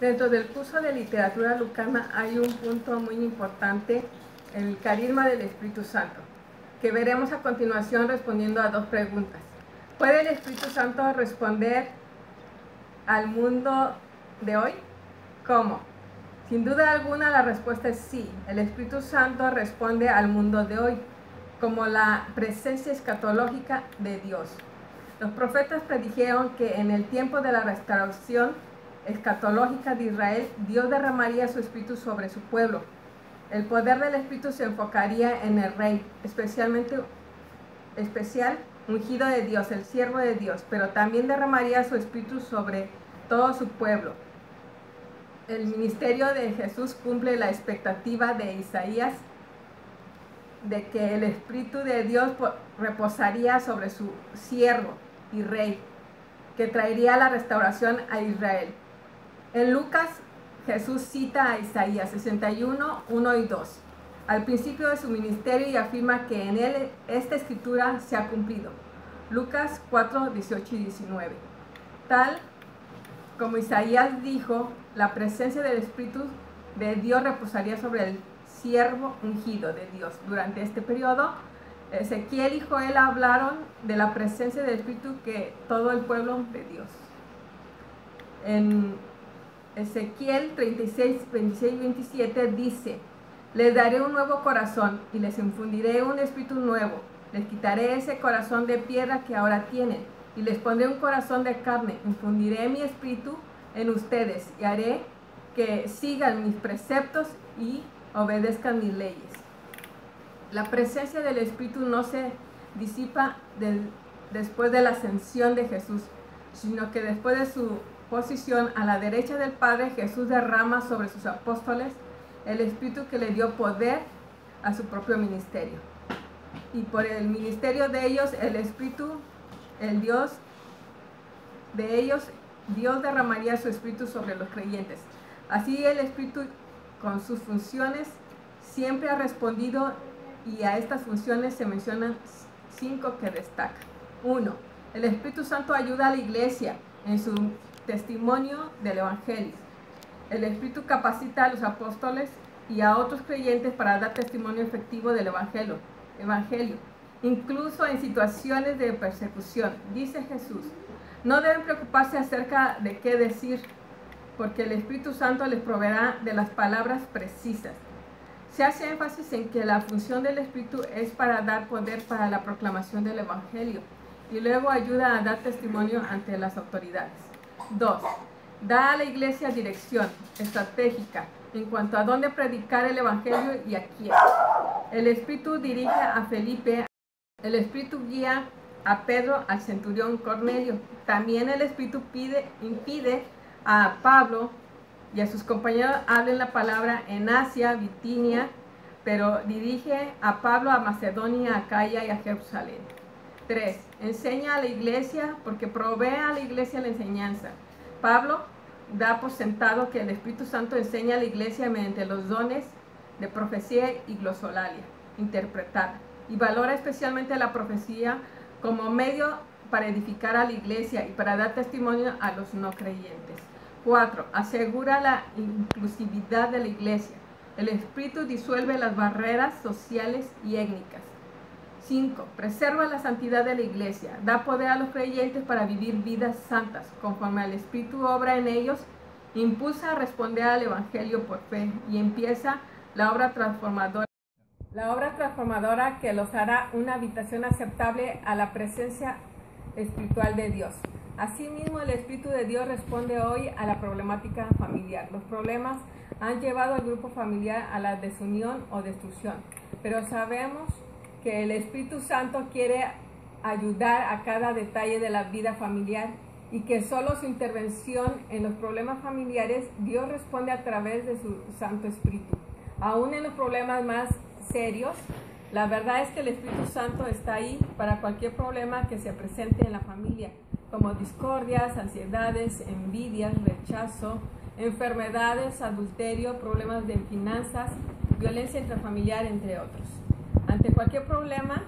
Dentro del curso de literatura lucana hay un punto muy importante, el carisma del Espíritu Santo, que veremos a continuación respondiendo a dos preguntas. ¿Puede el Espíritu Santo responder al mundo de hoy? ¿Cómo? Sin duda alguna la respuesta es sí. El Espíritu Santo responde al mundo de hoy como la presencia escatológica de Dios. Los profetas predijeron que en el tiempo de la restauración escatológica de Israel, Dios derramaría su Espíritu sobre su pueblo. El poder del Espíritu se enfocaría en el Rey, especial ungido de Dios, el siervo de Dios, pero también derramaría su Espíritu sobre todo su pueblo. El ministerio de Jesús cumple la expectativa de Isaías de que el Espíritu de Dios reposaría sobre su siervo y Rey, que traería la restauración a Israel. En Lucas, Jesús cita a Isaías 61, 1 y 2, al principio de su ministerio, y afirma que en él esta escritura se ha cumplido. Lucas 4, 18 y 19. Tal como Isaías dijo, la presencia del Espíritu de Dios reposaría sobre el siervo ungido de Dios. Durante este periodo, Ezequiel y Joel hablaron de la presencia del Espíritu que todo el pueblo de Dios. En Ezequiel 36, 26 y 27 dice: les daré un nuevo corazón y les infundiré un espíritu nuevo. Les quitaré ese corazón de piedra que ahora tienen y les pondré un corazón de carne. Infundiré mi espíritu en ustedes y haré que sigan mis preceptos y obedezcan mis leyes. La presencia del Espíritu no se disipa después de la ascensión de Jesús, sino que después de su posición a la derecha del Padre, Jesús derrama sobre sus apóstoles el Espíritu que le dio poder a su propio ministerio. Y por el ministerio de ellos, el Espíritu, el Dios de ellos, Dios derramaría su Espíritu sobre los creyentes. Así el Espíritu, con sus funciones, siempre ha respondido, y a estas funciones se mencionan 5 que destacan. 1. El Espíritu Santo ayuda a la iglesia en su testimonio del Evangelio. El Espíritu capacita a los apóstoles y a otros creyentes para dar testimonio efectivo del Evangelio, incluso en situaciones de persecución. Dice Jesús: no deben preocuparse acerca de qué decir, porque el Espíritu Santo les proveerá de las palabras precisas. Se hace énfasis en que la función del Espíritu es para dar poder para la proclamación del Evangelio y luego ayuda a dar testimonio ante las autoridades. 2. Da a la iglesia dirección estratégica en cuanto a dónde predicar el Evangelio y a quién. El Espíritu dirige a Felipe, el Espíritu guía a Pedro, al centurión Cornelio. También el Espíritu impide a Pablo y a sus compañeros hablen la palabra en Asia, Bitinia, pero dirige a Pablo a Macedonia, a Acaya y a Jerusalén. 3. Enseña a la iglesia porque provee a la iglesia la enseñanza. Pablo da por sentado que el Espíritu Santo enseña a la iglesia mediante los dones de profecía y glosolalia interpretada, y valora especialmente la profecía como medio para edificar a la iglesia y para dar testimonio a los no creyentes. 4. Asegura la inclusividad de la iglesia. El Espíritu disuelve las barreras sociales y étnicas. 5. Preserva la santidad de la iglesia. Da poder a los creyentes para vivir vidas santas, conforme al Espíritu obra en ellos. Impulsa a responder al Evangelio por fe y empieza la obra transformadora. La obra transformadora que los hará una habitación aceptable a la presencia espiritual de Dios. Asimismo, el Espíritu de Dios responde hoy a la problemática familiar. Los problemas han llevado al grupo familiar a la desunión o destrucción, pero sabemos que el Espíritu Santo quiere ayudar a cada detalle de la vida familiar y que solo su intervención en los problemas familiares, Dios responde a través de su Santo Espíritu. Aún en los problemas más serios, la verdad es que el Espíritu Santo está ahí para cualquier problema que se presente en la familia, como discordias, ansiedades, envidias, rechazo, enfermedades, adulterio, problemas de finanzas, violencia intrafamiliar, entre otros. Ante cualquier problema,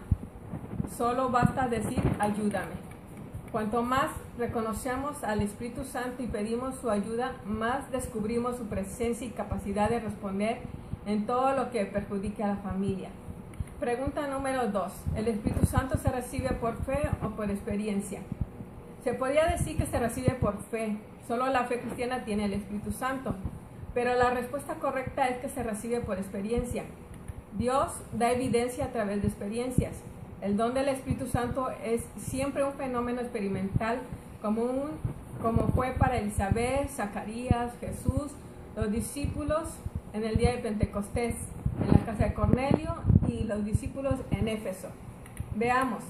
solo basta decir: ayúdame. Cuanto más reconocemos al Espíritu Santo y pedimos su ayuda, más descubrimos su presencia y capacidad de responder en todo lo que perjudique a la familia. Pregunta número 2. ¿El Espíritu Santo se recibe por fe o por experiencia? Se podría decir que se recibe por fe. Solo la fe cristiana tiene el Espíritu Santo. Pero la respuesta correcta es que se recibe por experiencia. Dios da evidencia a través de experiencias. El don del Espíritu Santo es siempre un fenómeno experimental, como fue para Elizabeth, Zacarías, Jesús, los discípulos en el día de Pentecostés, en la casa de Cornelio y los discípulos en Éfeso. Veamos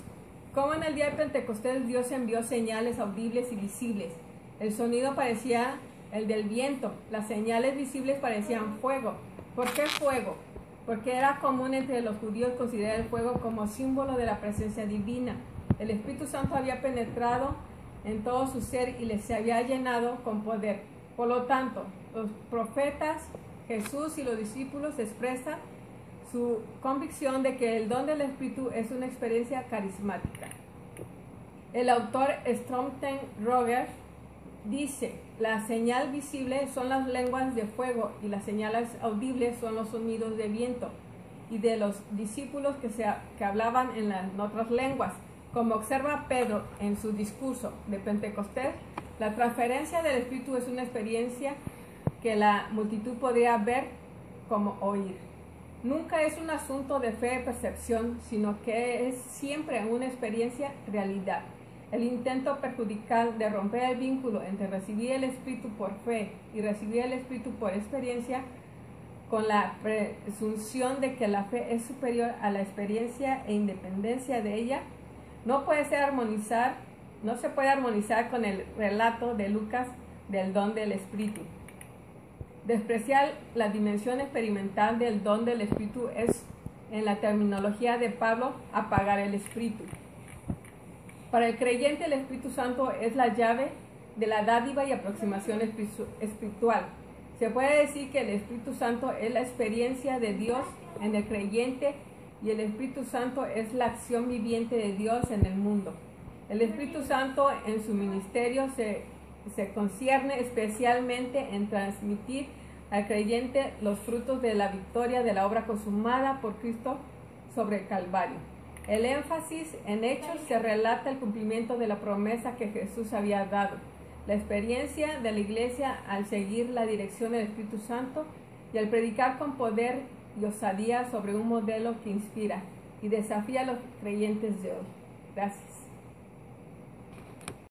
cómo en el día de Pentecostés Dios envió señales audibles y visibles. El sonido parecía el del viento, las señales visibles parecían fuego. ¿Por qué fuego? Porque era común entre los judíos considerar el fuego como símbolo de la presencia divina. El Espíritu Santo había penetrado en todo su ser y les había llenado con poder. Por lo tanto, los profetas, Jesús y los discípulos expresan su convicción de que el don del Espíritu es una experiencia carismática. El autor Stromten Roger dice: la señal visible son las lenguas de fuego y las señales audibles son los sonidos de viento y de los discípulos que hablaban en otras lenguas. Como observa Pedro en su discurso de Pentecostés, la transferencia del Espíritu es una experiencia que la multitud podría ver como oír. Nunca es un asunto de fe y percepción, sino que es siempre una experiencia realidad. El intento perjudicial de romper el vínculo entre recibir el Espíritu por fe y recibir el Espíritu por experiencia, con la presunción de que la fe es superior a la experiencia e independencia de ella, no se puede armonizar con el relato de Lucas del don del Espíritu. Despreciar la dimensión experimental del don del Espíritu es, en la terminología de Pablo, apagar el Espíritu. Para el creyente, el Espíritu Santo es la llave de la dádiva y aproximación espiritual. Se puede decir que el Espíritu Santo es la experiencia de Dios en el creyente y el Espíritu Santo es la acción viviente de Dios en el mundo. El Espíritu Santo en su ministerio se concierne especialmente en transmitir al creyente los frutos de la victoria de la obra consumada por Cristo sobre el Calvario. El énfasis en Hechos se relata el cumplimiento de la promesa que Jesús había dado, la experiencia de la iglesia al seguir la dirección del Espíritu Santo y al predicar con poder y osadía sobre un modelo que inspira y desafía a los creyentes de hoy. Gracias.